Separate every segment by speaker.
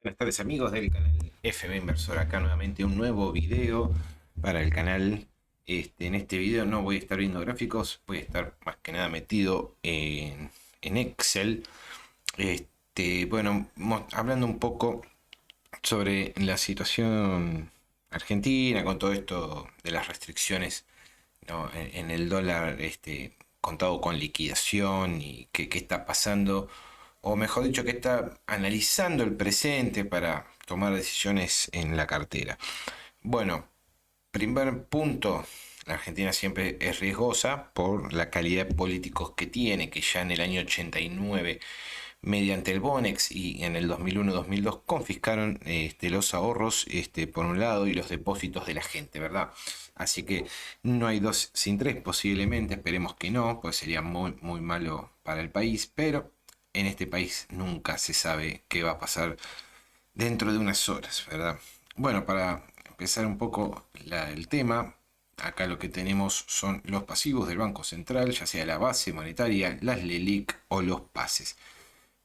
Speaker 1: Buenas tardes amigos del canal FM Inversor, acá nuevamente un nuevo video para el canal. En este video no voy a estar viendo gráficos, voy a estar más que nada metido en Excel. Bueno, hablando un poco sobre la situación argentina con todo esto de las restricciones, ¿no? En el dólar contado con liquidación y qué está pasando, o mejor dicho, que está analizando el presente para tomar decisiones en la cartera. Bueno, primer punto, la Argentina siempre es riesgosa por la calidad de políticos que tiene, que ya en el año 89, mediante el Bonex y en el 2001-2002 confiscaron los ahorros por un lado y los depósitos de la gente, ¿verdad? Así que no hay dos sin tres, posiblemente, esperemos que no, pues sería muy, muy malo para el país, pero en este país nunca se sabe qué va a pasar dentro de unas horas, ¿verdad? Bueno, para empezar un poco el tema, acá lo que tenemos son los pasivos del Banco Central, ya sea la base monetaria, las LELIC o los pases.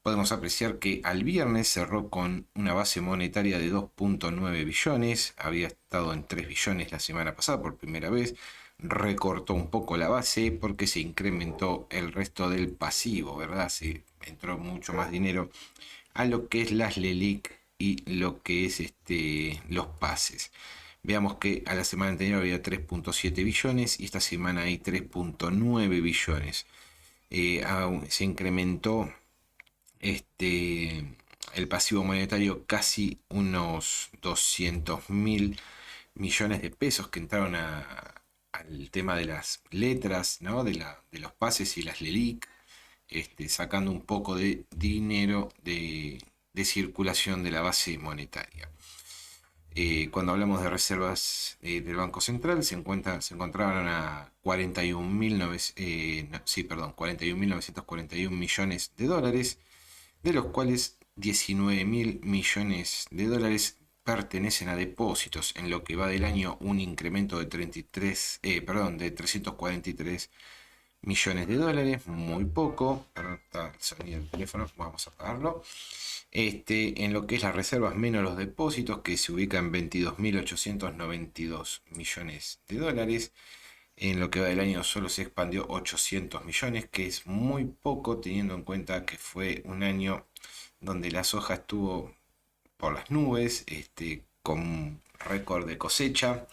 Speaker 1: Podemos apreciar que al viernes cerró con una base monetaria de 2.9 billones, había estado en 3 billones la semana pasada por primera vez, recortó un poco la base porque se incrementó el resto del pasivo, ¿verdad? Se entró mucho más dinero a lo que es las LELIC y lo que es los pases. Veamos que a la semana anterior había 3.7 billones y esta semana hay 3.9 billones. Se incrementó el pasivo monetario casi unos 200.000 millones de pesos que entraron al tema de las letras, ¿no? De los pases y las LELIC, sacando un poco de dinero de circulación de la base monetaria. Cuando hablamos de reservas del Banco Central, se encontraron a 41.941 millones de dólares, de los cuales 19.000 millones de dólares pertenecen a depósitos. En lo que va del año, un incremento de 343 millones de dólares, muy poco. Perdón, está el sonido del teléfono, vamos a apagarlo. En lo que es las reservas menos los depósitos, que se ubican en 22.892 millones de dólares. En lo que va del año solo se expandió 800 millones, que es muy poco teniendo en cuenta que fue un año donde la soja estuvo por las nubes, con récord de cosecha.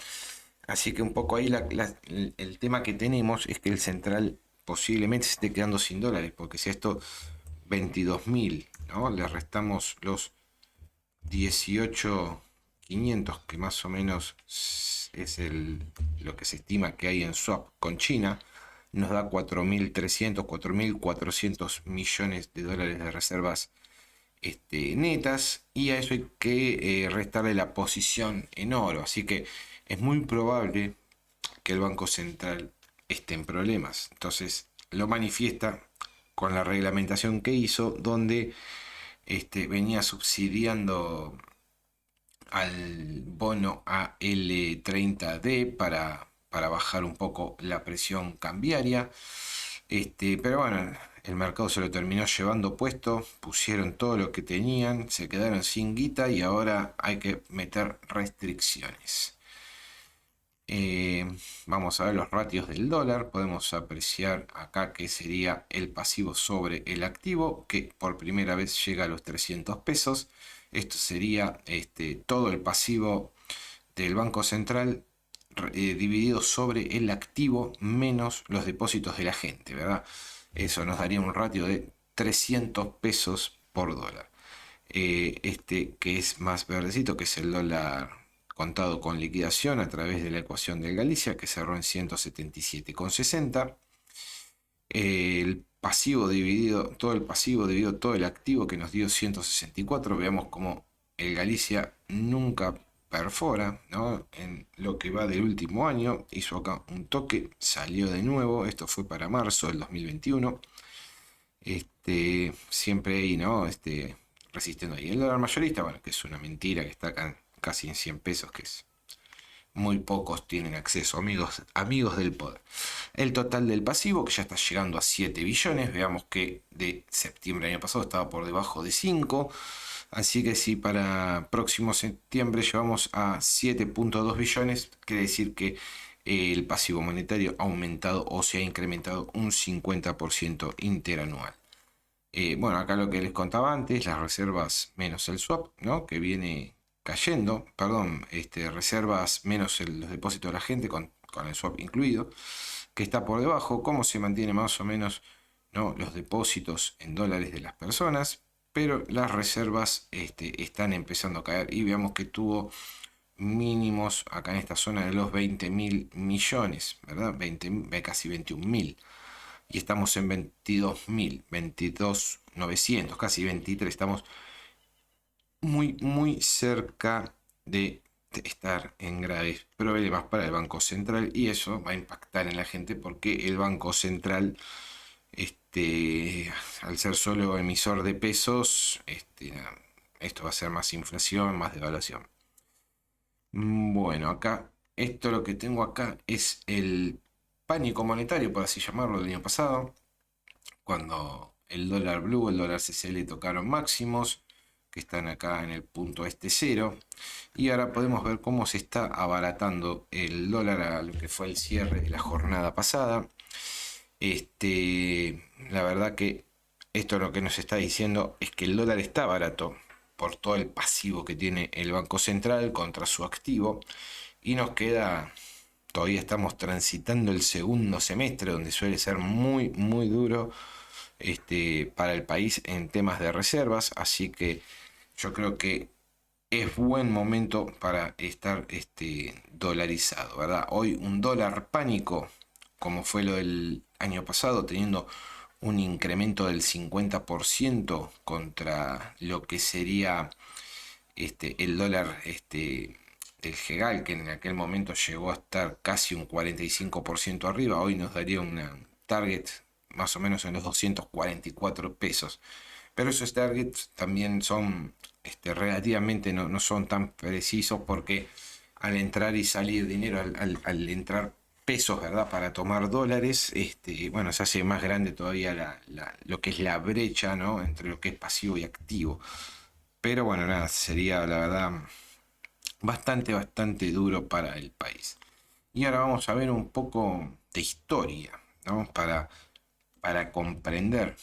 Speaker 1: Así que un poco ahí el tema que tenemos es que el central posiblemente se esté quedando sin dólares, porque si a esto 22.000, ¿no? Le restamos los 18.500, que más o menos es lo que se estima que hay en swap con China, nos da 4.300, 4.400 millones de dólares de reservas netas, y a eso hay que restarle la posición en oro. Así que es muy probable que el Banco Central esté en problemas. Entonces lo manifiesta con la reglamentación que hizo, donde venía subsidiando al bono AL30D para bajar un poco la presión cambiaria. Pero bueno, el mercado se lo terminó llevando puesto, pusieron todo lo que tenían, se quedaron sin guita y ahora hay que meter restricciones. Vamos a ver los ratios del dólar. Podemos apreciar acá que sería el pasivo sobre el activo, que por primera vez llega a los 300 pesos. Esto sería todo el pasivo del Banco Central dividido sobre el activo menos los depósitos de la gente, ¿verdad? Eso nos daría un ratio de 300 pesos por dólar. Que es más verdecito, que es el dólar contado con liquidación a través de la ecuación del Galicia, que cerró en 177,60. El pasivo dividido, todo el pasivo dividido todo el activo, que nos dio 164. Veamos cómo el Galicia nunca perfora, ¿no? En lo que va del último año, hizo acá un toque, salió de nuevo, esto fue para marzo del 2021. Siempre ahí, ¿no? Resistiendo ahí. El dólar mayorista, bueno, que es una mentira, que está acá casi en 100 pesos, que es muy pocos tienen acceso, amigos del poder. El total del pasivo, que ya está llegando a 7 billones, veamos que de septiembre del año pasado estaba por debajo de 5, Así que si para próximo septiembre llevamos a 7,2 billones, quiere decir que el pasivo monetario ha aumentado o se ha incrementado un 50% interanual. Bueno, acá lo que les contaba antes, las reservas menos el swap, ¿no? Que viene cayendo, perdón, reservas menos los depósitos de la gente con el swap incluido, que está por debajo, cómo se mantiene más o menos, ¿no? Los depósitos en dólares de las personas, pero las reservas están empezando a caer y veamos que tuvo mínimos acá en esta zona de los 20.000 millones, ¿verdad? Casi 21.000 y estamos en 22.000, 22.900, casi 23. Estamos muy, muy cerca de estar en graves problemas para el Banco Central y eso va a impactar en la gente porque el Banco Central, al ser solo emisor de pesos, esto va a ser más inflación, más devaluación. Bueno, acá, esto lo que tengo acá es el pánico monetario, por así llamarlo, del año pasado, cuando el dólar blue, el dólar CCL tocaron máximos, que están acá en el punto cero, y ahora podemos ver cómo se está abaratando el dólar a lo que fue el cierre de la jornada pasada. La verdad que esto lo que nos está diciendo es que el dólar está barato por todo el pasivo que tiene el Banco Central contra su activo y nos queda, todavía estamos transitando el segundo semestre donde suele ser muy muy duro para el país en temas de reservas, así que yo creo que es buen momento para estar dolarizado, ¿verdad? Hoy un dólar pánico, como fue lo del año pasado, teniendo un incremento del 50% contra lo que sería el dólar del Gegal, que en aquel momento llegó a estar casi un 45% arriba, hoy nos daría una target más o menos en los 244 pesos. Pero esos targets también son relativamente no son tan precisos porque al entrar y salir dinero, al entrar pesos, ¿verdad? Para tomar dólares, bueno, se hace más grande todavía lo que es la brecha, ¿no? Entre lo que es pasivo y activo. Pero bueno, nada, sería la verdad bastante, bastante duro para el país. Y ahora vamos a ver un poco de historia, ¿no? Para comprender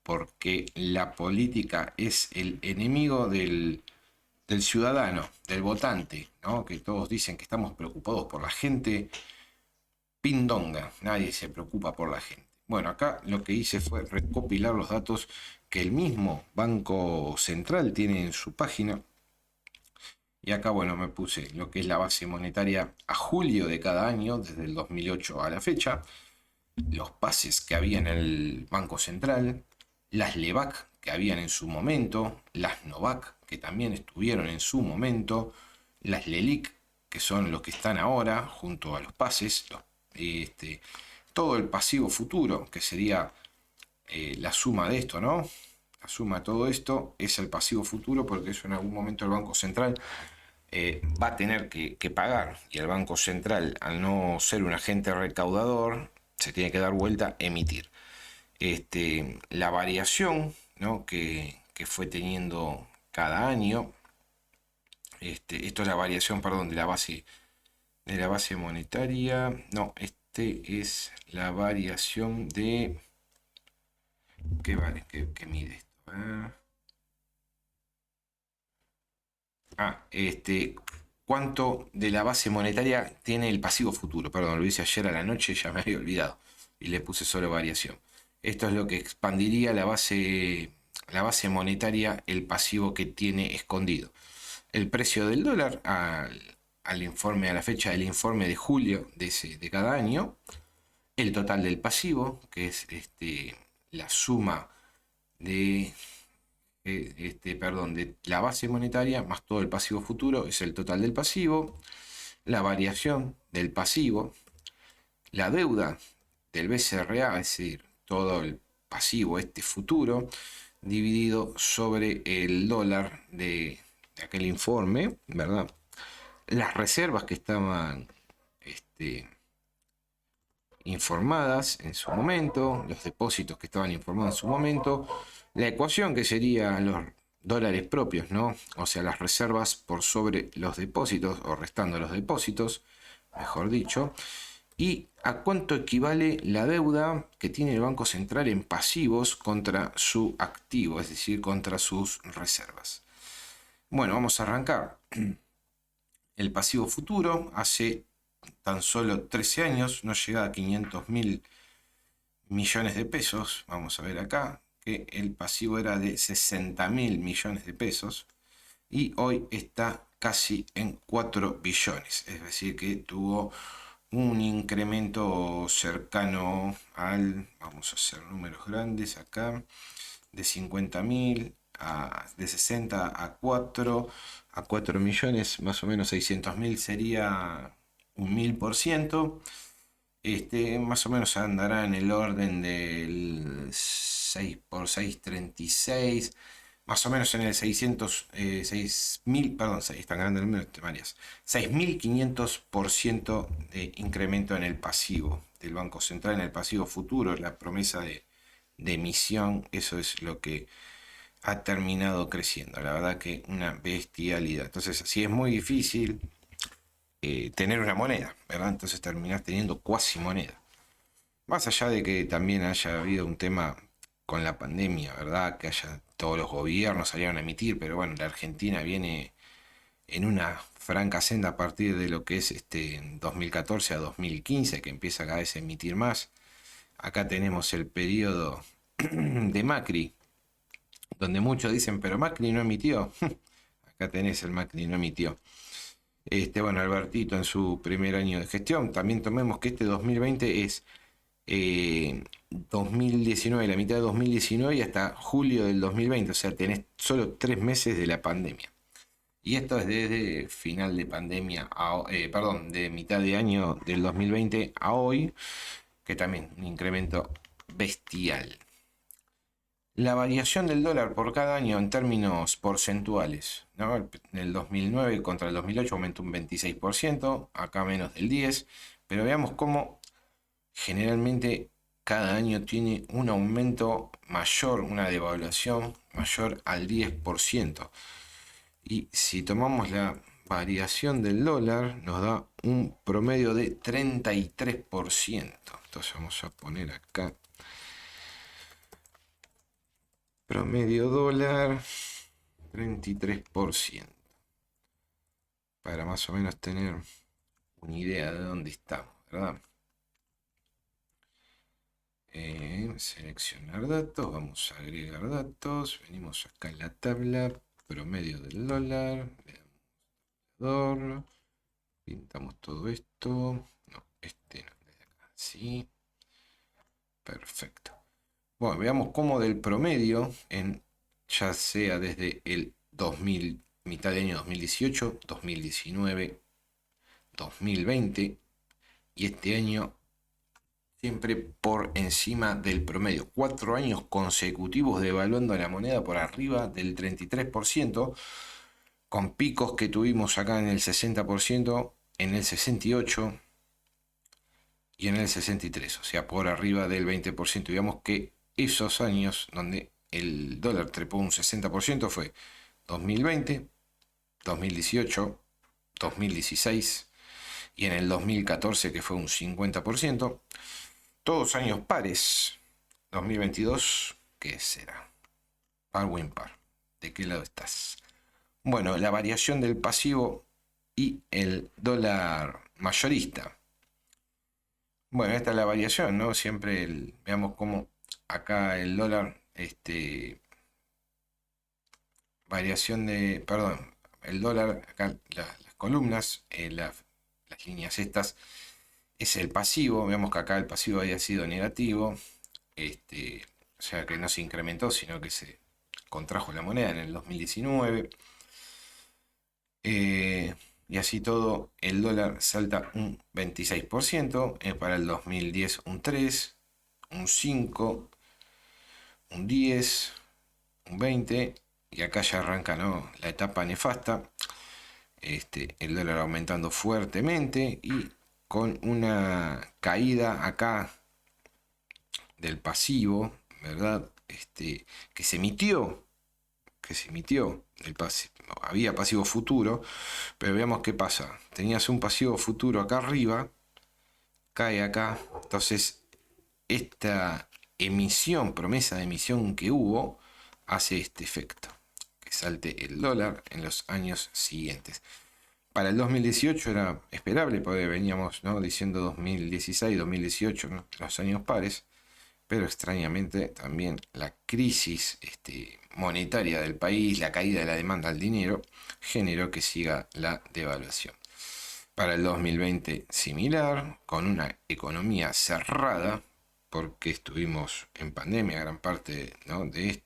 Speaker 1: por qué la política es el enemigo del ciudadano, del votante, ¿no? Que todos dicen que estamos preocupados por la gente. Pindonga, nadie se preocupa por la gente. Bueno, acá lo que hice fue recopilar los datos que el mismo Banco Central tiene en su página. Y acá, bueno, me puse lo que es la base monetaria a julio de cada año, desde el 2008 a la fecha, los pases que había en el Banco Central, las LEVAC que habían en su momento, las NOVAC que también estuvieron en su momento, las LELIC que son los que están ahora junto a los pases, todo el pasivo futuro que sería la suma de esto, ¿no? La suma de todo esto es el pasivo futuro porque eso en algún momento el Banco Central va a tener que pagar y el Banco Central, al no ser un agente recaudador, se tiene que dar vuelta a emitir. La variación, ¿no? que fue teniendo cada año, esto es la variación, perdón, de la base monetaria, no, es la variación de, ¿qué vale? ¿Qué mide esto? ¿Cuánto de la base monetaria tiene el pasivo futuro? Perdón, lo hice ayer a la noche, ya me había olvidado. Y le puse solo variación. Esto es lo que expandiría la base monetaria, el pasivo que tiene escondido. El precio del dólar al informe, a la fecha del informe de julio de cada año. El total del pasivo, que es la suma de de la base monetaria más todo el pasivo futuro es el total del pasivo, la variación del pasivo, la deuda del BCRA, es decir, todo el pasivo futuro, dividido sobre el dólar de aquel informe, ¿verdad? Las reservas que estaban informadas en su momento, los depósitos que estaban informados en su momento, la ecuación que sería dólares propios, ¿no? O sea, las reservas por sobre los depósitos, o restando los depósitos, mejor dicho. ¿Y a cuánto equivale la deuda que tiene el Banco Central en pasivos contra su activo, es decir, contra sus reservas? Bueno, vamos a arrancar. El pasivo futuro hace tan solo 13 años no llega a 500.000 millones de pesos. Vamos a ver acá que el pasivo era de 60.000 millones de pesos y hoy está casi en 4 billones. Es decir, que tuvo un incremento cercano al, vamos a hacer números grandes acá, de 50.000 de 60 a 4 millones, más o menos 600.000 sería un 1000%. Más o menos andará en el orden del 6 por 6, 36, más o menos en el 600, 6.000, perdón, es tan grande el número de varias, 6.500% de incremento en el pasivo del Banco Central, en el pasivo futuro, la promesa de emisión, eso es lo que ha terminado creciendo. La verdad que una bestialidad. Entonces, así es muy difícil tener una moneda, ¿verdad? Entonces terminás teniendo cuasi moneda. Más allá de que también haya habido un tema con la pandemia, ¿verdad? Que haya todos los gobiernos salieron a emitir, pero bueno, la Argentina viene en una franca senda a partir de lo que es 2014 a 2015, que empieza cada vez a emitir más. Acá tenemos el periodo de Macri, donde muchos dicen, pero Macri no emitió. Acá tenés el Macri no emitió. Bueno, Albertito en su primer año de gestión. También tomemos que este 2020 es 2019, la mitad de 2019 y hasta julio del 2020. O sea, tenés solo 3 meses de la pandemia. Y esto es desde final de pandemia, perdón, de mitad de año del 2020 a hoy, que también un incremento bestial. La variación del dólar por cada año en términos porcentuales, ¿no? En el 2009 contra el 2008 aumentó un 26%, acá menos del 10%, pero veamos cómo generalmente cada año tiene un aumento mayor, una devaluación mayor al 10%. Y si tomamos la variación del dólar, nos da un promedio de 33%. Entonces vamos a poner acá promedio dólar 33%. Para más o menos tener una idea de dónde estamos, ¿verdad? Seleccionar datos, vamos a agregar datos, venimos acá en la tabla, promedio del dólar, pintamos todo esto, no, este no, desde acá, sí, perfecto. Bueno, veamos cómo del promedio, ya sea desde el 2000, mitad de año 2018, 2019, 2020 y este año siempre por encima del promedio. 4 años consecutivos devaluando la moneda por arriba del 33%, con picos que tuvimos acá en el 60%, en el 68% y en el 63%, o sea, por arriba del 20%. Digamos que esos años donde el dólar trepó un 60% fue 2020, 2018, 2016 y en el 2014 que fue un 50%. Todos años pares. 2022, ¿qué será? Par o impar. ¿De qué lado estás? Bueno, la variación del pasivo y el dólar mayorista. Bueno, esta es la variación, ¿no? Siempre veamos cómo acá el dólar, variación de, perdón, el dólar, acá las columnas, las líneas estas, es el pasivo. Veamos que acá el pasivo había sido negativo, o sea que no se incrementó, sino que se contrajo la moneda en el 2019. Y así todo, el dólar salta un 26%, para el 2010 un 3%, un 5%, un 10%, un 20%, y acá ya arranca, ¿no?, la etapa nefasta. El dólar aumentando fuertemente y con una caída acá del pasivo, ¿verdad? Que se emitió que se emitió. Había pasivo futuro, pero veamos qué pasa. Tenías un pasivo futuro acá arriba, cae acá, entonces esta emisión, promesa de emisión que hubo, hace este efecto, que salte el dólar en los años siguientes. Para el 2018 era esperable, porque veníamos, ¿no?, diciendo 2016, 2018, ¿no?, los años pares, pero extrañamente también la crisis monetaria del país, la caída de la demanda al dinero, generó que siga la devaluación. Para el 2020 similar, con una economía cerrada, porque estuvimos en pandemia gran parte, ¿no?, de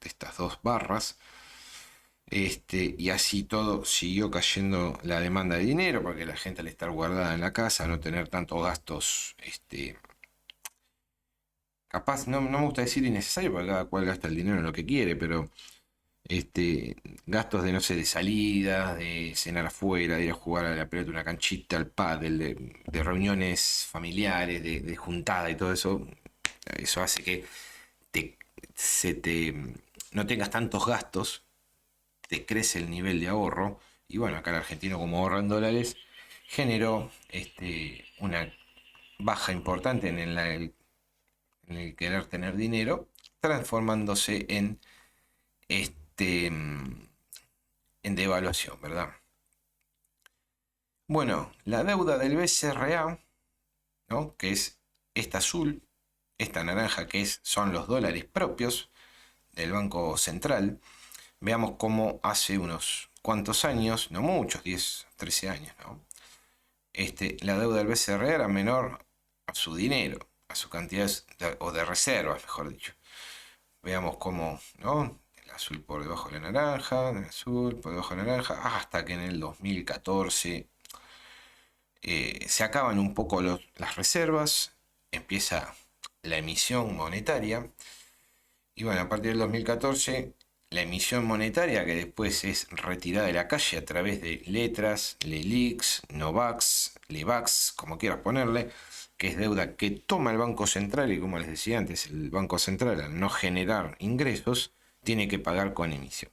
Speaker 1: estas dos barras. Y así todo siguió cayendo la demanda de dinero, porque la gente al estar guardada en la casa, no tener tantos gastos, capaz, no me gusta decir innecesario, porque cada cual gasta el dinero en lo que quiere, pero gastos de, no sé, de salidas, de cenar afuera, de ir a jugar a la pelota, una canchita, al pádel, de reuniones familiares, de juntada y todo eso. Eso hace que te, se te, no tengas tantos gastos, te crece el nivel de ahorro. Y bueno, acá el argentino, como ahorra en dólares, generó una baja importante en el querer tener dinero, transformándose este, en devaluación, ¿verdad? Bueno, la deuda del BCRA, ¿no?, que es esta azul, esta naranja que son los dólares propios del Banco Central. Veamos cómo hace unos cuantos años, no muchos, 10, 13 años, ¿no?, la deuda del BCR era menor a su dinero, a su cantidad o de reservas, mejor dicho. Veamos cómo, ¿no?, el azul por debajo de la naranja, el azul por debajo de la naranja, hasta que en el 2014 se acaban un poco las reservas, empieza la emisión monetaria. Y bueno, a partir del 2014, la emisión monetaria, que después es retirada de la calle a través de letras, LELIX, NOVAX, LEVAX, como quieras ponerle, que es deuda que toma el Banco Central, y como les decía antes, el Banco Central, al no generar ingresos, tiene que pagar con emisión.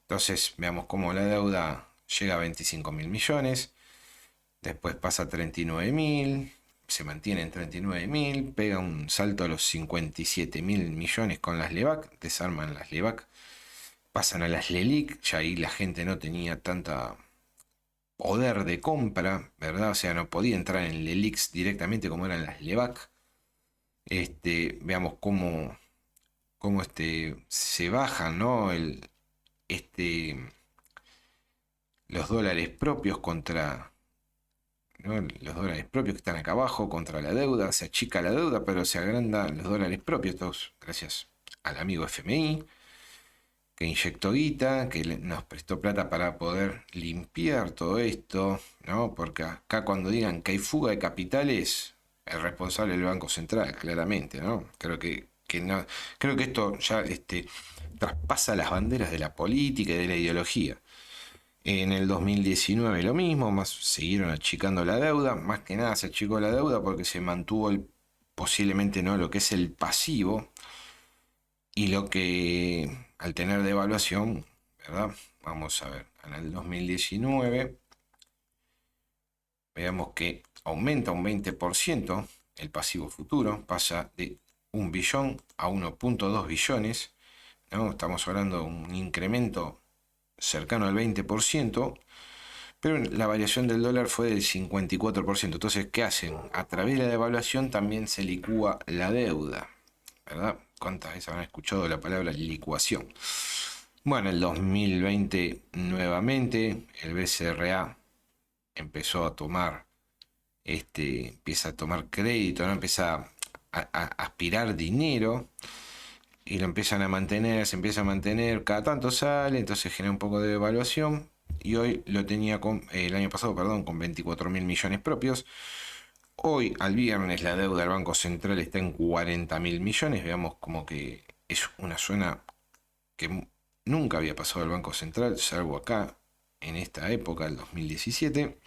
Speaker 1: Entonces, veamos cómo la deuda llega a 25.000 millones, después pasa a 39.000, se mantiene en 39.000, pega un salto a los 57.000 millones con las LEVAC, desarman las LEVAC, pasan a las LELIC, ya ahí la gente no tenía tanta poder de compra, ¿verdad? O sea, no podía entrar en LELIX directamente como eran las LEVAC. Veamos cómo se bajan, ¿no?, los dólares propios contra, ¿no?, los dólares propios que están acá abajo contra la deuda. Se achica la deuda, pero se agrandan los dólares propios, todos gracias al amigo FMI, que inyectó guita, que nos prestó plata para poder limpiar todo esto, ¿no? Porque acá, cuando digan que hay fuga de capitales, el responsable del Banco Central, claramente, ¿no? No, creo que esto ya traspasa las banderas de la política y de la ideología. En el 2019 lo mismo, más siguieron achicando la deuda, más que nada se achicó la deuda porque se mantuvo posiblemente, no, lo que es el pasivo, y lo que al tener devaluación, ¿verdad? Vamos a ver, en el 2019 veamos que aumenta un 20% el pasivo futuro, pasa de 1 billón a 1.2 billones, ¿no? Estamos hablando de un incremento cercano al 20%, pero la variación del dólar fue del 54%. Entonces, ¿qué hacen? A través de la devaluación también se licúa la deuda, ¿verdad? ¿Cuántas veces han escuchado la palabra licuación? Bueno, el 2020 nuevamente el BCRA empezó a tomar, empieza a tomar crédito, ¿no? Empieza a aspirar dinero, y lo empiezan a mantener, se empieza a mantener, cada tanto sale, entonces genera un poco de devaluación, y hoy lo tenía el año pasado, perdón, con 24.000 millones propios. Hoy, al viernes, la deuda del Banco Central está en 40.000 millones. Veamos como que es una zona que nunca había pasado al Banco Central, salvo acá, en esta época, el 2017,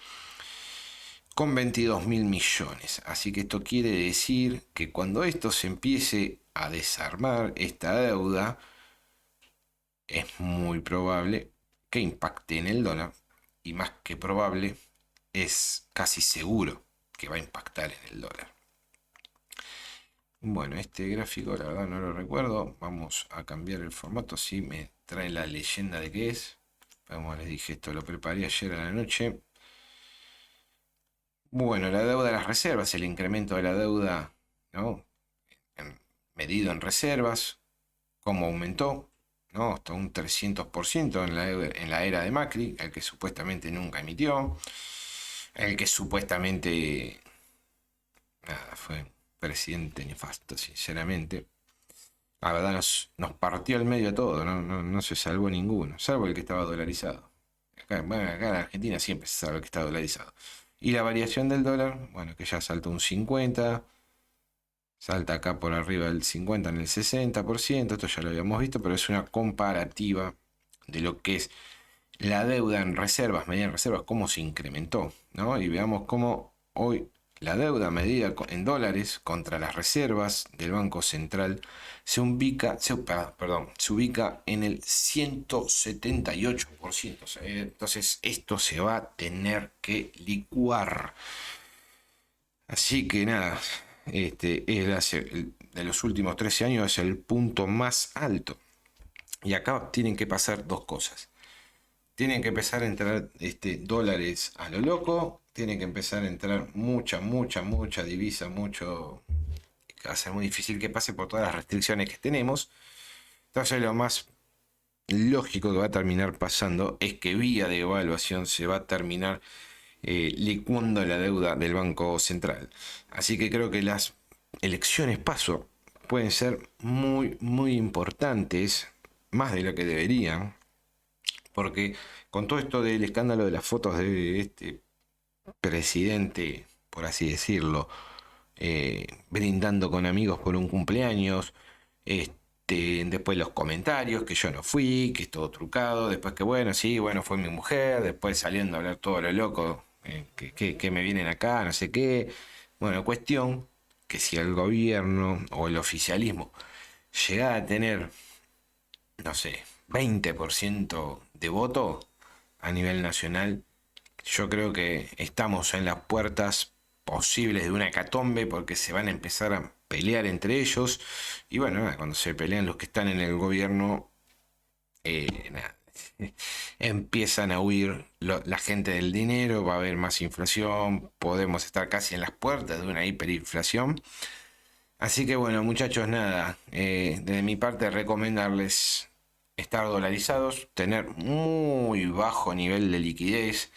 Speaker 1: con 22.000 millones. Así que esto quiere decir que cuando esto se empiece a desarmar, esta deuda, es muy probable que impacte en el dólar, y más que probable, es casi seguro que va a impactar en el dólar. Bueno, este gráfico la verdad no lo recuerdo. Vamos a cambiar el formato, si me trae la leyenda de qué es. Como les dije, esto lo preparé ayer a la noche. Bueno, la deuda de las reservas, el incremento de la deuda, ¿no? Medido en reservas, cómo aumentó, ¿no? Hasta un 300% en la era de Macri, el que supuestamente nunca emitió, el que supuestamente, nada, fue presidente nefasto, sinceramente. La verdad nos partió el medio a todo, no se salvó ninguno, salvo el que estaba dolarizado. Bueno, acá en Argentina siempre se sabe que está dolarizado. Y la variación del dólar, bueno, que ya saltó un 50, salta acá por arriba del 50 en el 60%, esto ya lo habíamos visto, pero es una comparativa de lo que es la deuda en reservas, medida en reservas, cómo se incrementó, ¿no? Y veamos cómo hoy la deuda medida en dólares contra las reservas del Banco Central se ubica en el 178%. O sea, entonces esto se va a tener que licuar. Así que nada, de los últimos 13 años es el punto más alto. Y acá tienen que pasar dos cosas. Tienen que empezar a entrar dólares a lo loco. Tienen que empezar a entrar mucha divisa, mucho. Va a ser muy difícil que pase por todas las restricciones que tenemos. Entonces lo más lógico que va a terminar pasando es que vía de evaluación se va a terminar licuando la deuda del Banco Central. Así que creo que las elecciones paso pueden ser muy importantes, más de lo que deberían, porque con todo esto del escándalo de las fotos de este presidente, por así decirlo, brindando con amigos por un cumpleaños, después los comentarios, que yo no fui, que es todo trucado, después que bueno, sí, bueno, fue mi mujer, después saliendo a hablar todo lo loco, que me vienen acá, no sé qué. Bueno, cuestión que si el gobierno o el oficialismo llega a tener, no sé, 20% de voto a nivel nacional, yo creo que estamos en las puertas posibles de una hecatombe, porque se van a empezar a pelear entre ellos. Y bueno, cuando se pelean los que están en el gobierno, nada, empiezan a huir la gente del dinero, va a haber más inflación, podemos estar casi en las puertas de una hiperinflación. Así que bueno, muchachos, nada, desde mi parte recomendarles estar dolarizados, tener muy bajo nivel de liquidez,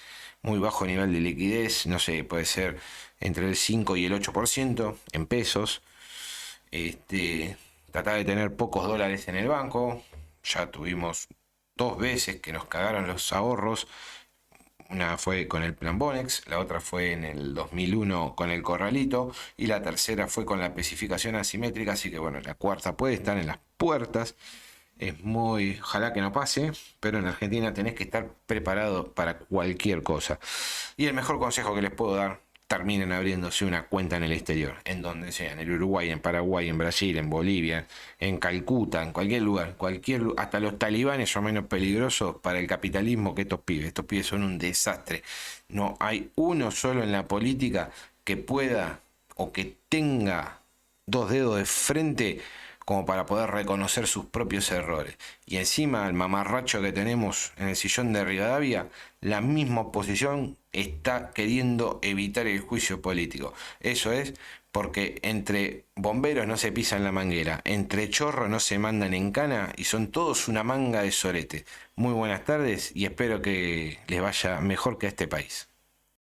Speaker 1: no sé, puede ser entre el 5 y el 8% en pesos. Tratar de tener pocos dólares en el banco. Ya tuvimos dos veces que nos cagaron los ahorros. Una fue con el Plan Bonex, la otra fue en el 2001 con el Corralito, y la tercera fue con la especificación asimétrica. Así que bueno, la cuarta puede estar en las puertas. Es muy, ojalá que no pase, pero en Argentina tenés que estar preparado para cualquier cosa. Y el mejor consejo que les puedo dar: terminen abriéndose una cuenta en el exterior, en donde sea, en el Uruguay, en Paraguay, en Brasil, en Bolivia, en Calcuta, en cualquier lugar, hasta los talibanes son menos peligrosos para el capitalismo que estos pibes. Estos pibes son un desastre. No hay uno solo en la política que pueda o que tenga dos dedos de frente como para poder reconocer sus propios errores. Y encima el mamarracho que tenemos en el sillón de Rivadavia, la misma oposición está queriendo evitar el juicio político. Eso es porque entre bomberos no se pisan la manguera, entre chorros no se mandan en cana, y son todos una manga de sorete. Muy buenas tardes y espero que les vaya mejor que a este país.